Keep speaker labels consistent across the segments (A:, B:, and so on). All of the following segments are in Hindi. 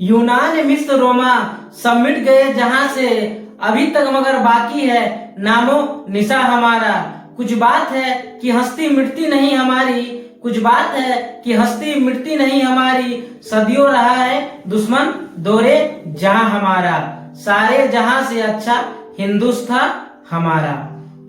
A: यूनान मिस्र रोमा सब मिट गए जहां से, अभी तक मगर बाकी है नामो निशा हमारा। कुछ बात है कि हस्ती मिटती नहीं हमारी, कुछ बात है कि हस्ती मिटती नहीं हमारी। सदियों रहा है दुश्मन दौरे जहां हमारा, सारे जहां से अच्छा हिंदुस्तान हमारा।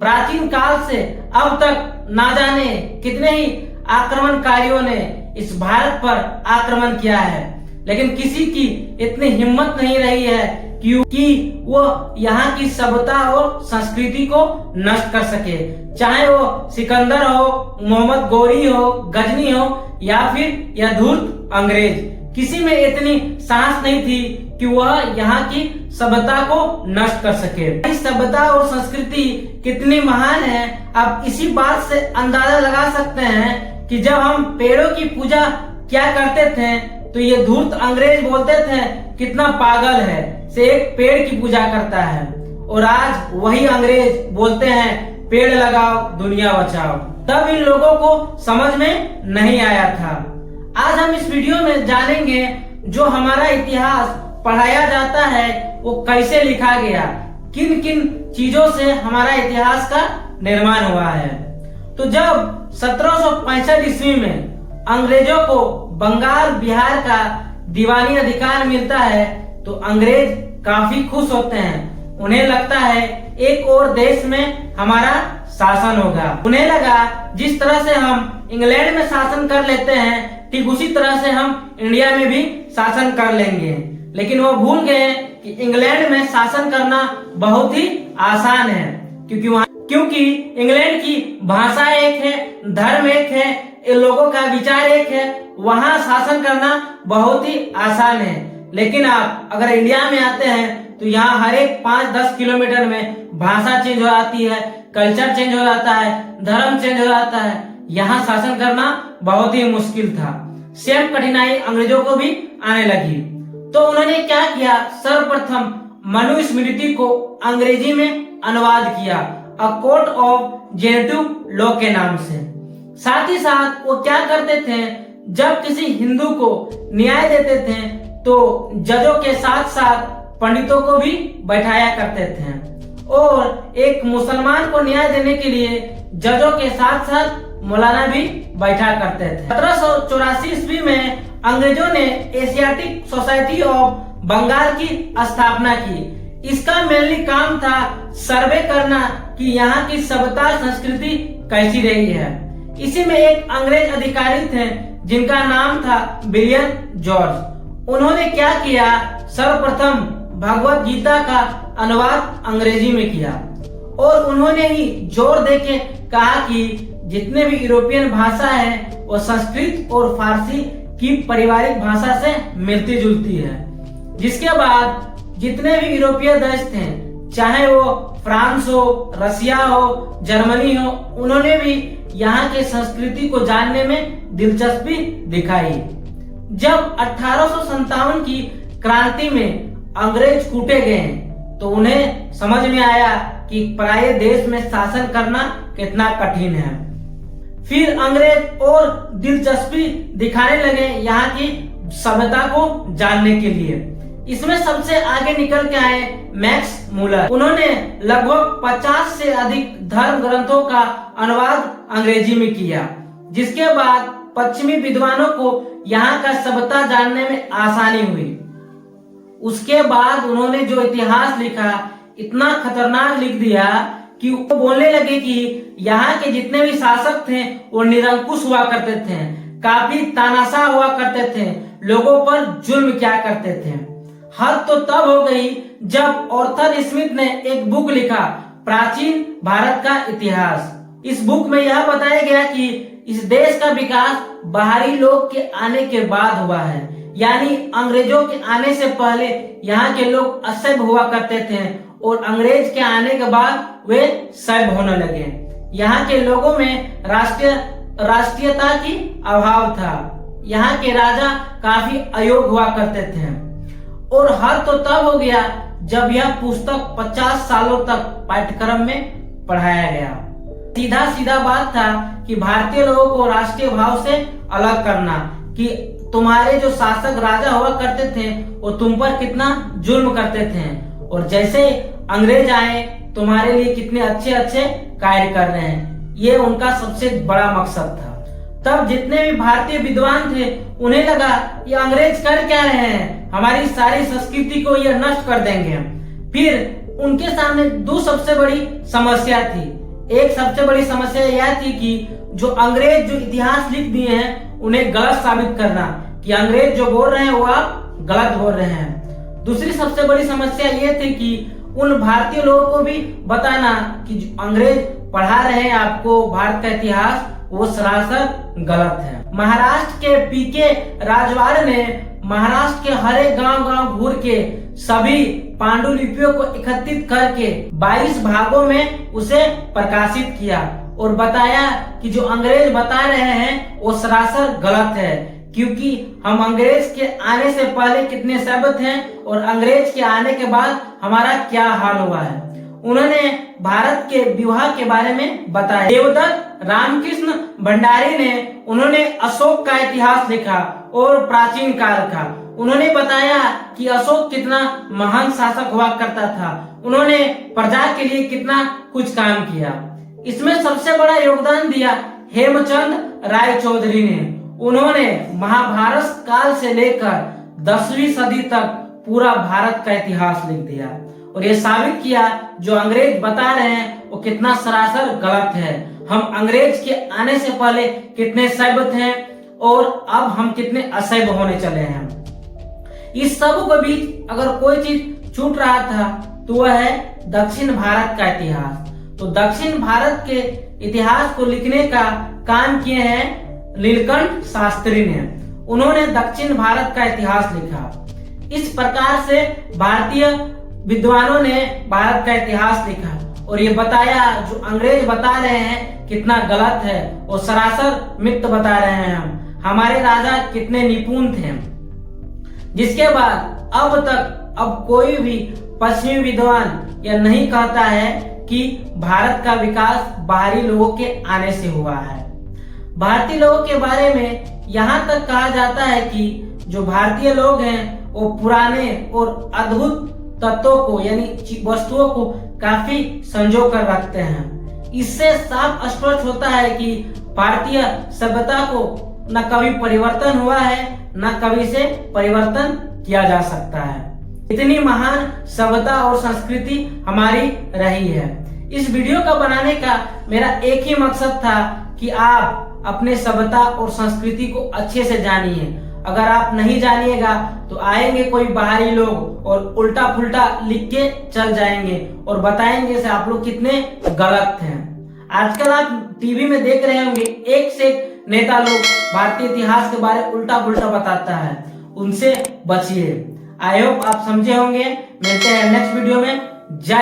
A: प्राचीन काल से अब तक ना जाने कितने ही आक्रमणकारियों ने इस भारत पर आक्रमण किया है, लेकिन किसी की इतनी हिम्मत नहीं रही है कि वो यहाँ की सभ्यता और संस्कृति को नष्ट कर सके। चाहे वो सिकंदर हो, मोहम्मद गौरी हो, गजनी हो या फिर यह धूर्त अंग्रेज, किसी में इतनी साहस नहीं थी कि वह यहाँ की सभ्यता को नष्ट कर सके। इस सभ्यता और संस्कृति कितनी महान है, आप इसी बात से अंदाजा लगा सकते हैं कि जब हम पेड़ों की पूजा क्या करते थे तो ये धूर्त अंग्रेज बोलते थे कितना पागल है, से एक पेड़ की पूजा करता है। और आज वही अंग्रेज बोलते हैं पेड़ लगाओ दुनिया बचाओ। तब इन लोगों को समझ में नहीं आया था। आज हम इस वीडियो में जानेंगे जो हमारा इतिहास पढ़ाया जाता है वो कैसे लिखा गया, किन किन चीजों से हमारा इतिहास का निर्माण हुआ है। तो जब 1765 ईस्वी में अंग्रेजों को बंगाल बिहार का दीवानी अधिकार मिलता है तो अंग्रेज काफी खुश होते हैं। उन्हें लगता है एक और देश में हमारा शासन होगा। उन्हें लगा जिस तरह से हम इंग्लैंड में शासन कर लेते हैं ठीक उसी तरह से हम इंडिया में भी शासन कर लेंगे। लेकिन वो भूल गए कि इंग्लैंड में शासन करना बहुत ही आसान है, क्योंकि इंग्लैंड की भाषा एक है, धर्म एक है, लोगों का विचार एक है, वहाँ शासन करना बहुत ही आसान है। लेकिन आप अगर इंडिया में आते हैं तो यहाँ हर एक 5-10 किलोमीटर में भाषा चेंज हो जाती है, कल्चर चेंज हो जाता है, धर्म चेंज हो जाता है। यहाँ शासन करना बहुत ही मुश्किल था। सेम कठिनाई अंग्रेजों को भी आने लगी। तो उन्होंने क्या किया, सर्वप्रथम मनुस्मृति को अंग्रेजी में अनुवाद किया, a code of generative law के नाम से। साथ ही साथ वो क्या करते थे, जब किसी हिंदू को न्याय देते थे तो जजों के साथ साथ पंडितों को भी बैठाया करते थे, और एक मुसलमान को न्याय देने के लिए जजों के साथ साथ मौलाना भी बैठा करते थे। 1784 ईस्वी में अंग्रेजों ने एशियाटिक सोसाइटी ऑफ बंगाल की स्थापना की। इसका मेनली काम था सर्वे करना कि यहाँ की सभ्यता संस्कृति कैसी रही है। इसी में एक अंग्रेज अधिकारी थे जिनका नाम था विलियम जॉर्ज। उन्होंने क्या किया, सर्वप्रथम भगवत गीता का अनुवाद अंग्रेजी में किया, और उन्होंने ही जोर देके कहा कि जितने भी यूरोपियन भाषा है वो संस्कृत और फारसी की पारिवारिक भाषा से मिलती जुलती है। जिसके बाद जितने भी यूरोपीय देश थे, चाहे वो फ्रांस हो, रसिया हो, जर्मनी हो, उन्होंने भी यहाँ के संस्कृति को जानने में दिलचस्पी दिखाई। जब 1857 की क्रांति में अंग्रेज कूटे गए तो उन्हें समझ में आया कि पराये देश में शासन करना कितना कठिन है। फिर अंग्रेज और दिलचस्पी दिखाने लगे यहाँ की सभ्यता को जानने के लिए। इसमें सबसे आगे निकल के आए मैक्स मुलर। उन्होंने लगभग 50 से अधिक धर्म ग्रंथों का अनुवाद अंग्रेजी में किया, जिसके बाद पश्चिमी विद्वानों को यहाँ का सभ्यता जानने में आसानी हुई। उसके बाद उन्होंने जो इतिहास लिखा इतना खतरनाक लिख दिया कि वो बोलने लगे कि यहाँ के जितने भी शासक थे वो निरंकुश हुआ करते थे, काफी तानाशाह हुआ करते थे, लोगों पर जुल्म क्या करते थे। हद तो तब हो गई जब ऑर्थर स्मिथ ने एक बुक लिखा, प्राचीन भारत का इतिहास। इस बुक में यह बताया गया कि इस देश का विकास बाहरी लोग के आने के बाद हुआ है, यानी अंग्रेजों के आने से पहले यहाँ के लोग असभ्य हुआ करते थे और अंग्रेज के आने के बाद वे सभ्य होने लगे। यहाँ के लोगों में राष्ट्रीयता की अभाव था। यहाँ के राजा काफी अयोग्य हुआ करते थे, और हर तो तब हो गया जब यह पुस्तक 50 सालों तक पाठ्यक्रम में पढ़ाया गया। सीधा सीधा बात था कि भारतीय लोगों को राष्ट्रीय भाव से अलग करना, कि तुम्हारे जो शासक राजा हुआ करते थे वो तुम पर कितना जुल्म करते थे, और जैसे अंग्रेज आए तुम्हारे लिए कितने अच्छे अच्छे कार्य कर रहे हैं। ये उनका सबसे बड़ा मकसद था। तब जितने भी भारतीय विद्वान थे उन्हें लगा ये अंग्रेज कर क्या रहे हैं, हमारी सारी संस्कृति को ये नष्ट कर देंगे। फिर उनके सामने दो सबसे बड़ी समस्या थी। एक सबसे बड़ी समस्या यह थी कि जो अंग्रेज जो इतिहास लिख दिए हैं उन्हें गलत साबित करना, कि अंग्रेज जो बोल रहे हैं वो आप गलत बोल रहे हैं। दूसरी सबसे बड़ी समस्या ये थी कि उन भारतीय लोगों को भी बताना कि जो अंग्रेज पढ़ा रहे हैं आपको भारत का इतिहास वो सरासर गलत है। महाराष्ट्र के पीके राजवाड़े ने महाराष्ट्र के हर एक गांव गांव घूर के सभी पांडुलिपियों को एकत्रित करके 22 भागों में उसे प्रकाशित किया और बताया कि जो अंग्रेज बता रहे हैं वो सरासर गलत है, क्योंकि हम अंग्रेज के आने से पहले कितने सभ्य थे और अंग्रेज के आने के बाद हमारा क्या हाल हुआ है। उन्होंने भारत के विवाह के बारे में बताया। देवदत्त रामकृष्ण भंडारी ने उन्होंने अशोक का इतिहास लिखा और प्राचीन काल का। उन्होंने बताया कि अशोक कितना महान शासक हुआ करता था, उन्होंने प्रजा के लिए कितना कुछ काम किया। इसमें सबसे बड़ा योगदान दिया हेमचंद राय चौधरी ने। उन्होंने महाभारत काल से लेकर 10वीं सदी तक पूरा भारत का इतिहास लिख दिया और ये साबित किया जो अंग्रेज बता रहे हैं वो कितना सरासर गलत है। हम अंग्रेज के आने से पहले कितने सभ्य थे और अब हम कितने असभ्य होने चले हैं। इस सब के बीच अगर कोई चीज छूट रहा था तो वह है दक्षिण भारत का इतिहास। तो दक्षिण भारत के इतिहास को लिखने का काम किए हैं नीलकंठ शास्त्री ने। उन्होंने दक्षिण भारत का इतिहास लिखा। इस प्रकार से भारतीय विद्वानों ने भारत का इतिहास लिखा और ये बताया जो अंग्रेज बता रहे हैं कितना गलत है और सरासर मिथ्या बता रहे हैं। हम हमारे राजा कितने निपुण थे। जिसके बाद अब कोई भी पश्चिमी विद्वान यह नहीं कहता है कि भारत का विकास बाहरी लोगों के आने से हुआ है। भारतीय लोगों के बारे में यहाँ तक कहा जाता है कि जो भारतीय लोग हैं वो पुराने और अद्भुत तत्वों को यानी वस्तुओं को काफी संजो कर रखते हैं। इससे साफ स्पष्ट होता है कि भारतीय सभ्यता को न कभी परिवर्तन हुआ है न कभी से परिवर्तन किया जा सकता है। इतनी महान सभ्यता और संस्कृति हमारी रही है। इस वीडियो का बनाने का मेरा एक ही मकसद था कि आप अपने सभ्यता और संस्कृति को अच्छे से जानिए। अगर आप नहीं जानिएगा तो आएंगे कोई बाहरी लोग और उल्टा पुल्टा लिख के चल जाएंगे और बताएंगे से आप लोग कितने गलत हैं। आजकल आप टीवी में देख रहे होंगे एक से एक नेता लोग भारतीय इतिहास के बारे में उल्टा पुल्टा बताता है, उनसे बचिए। आई होप आप समझे होंगे। मिलते हैं नेक्स्ट वीडियो में। जय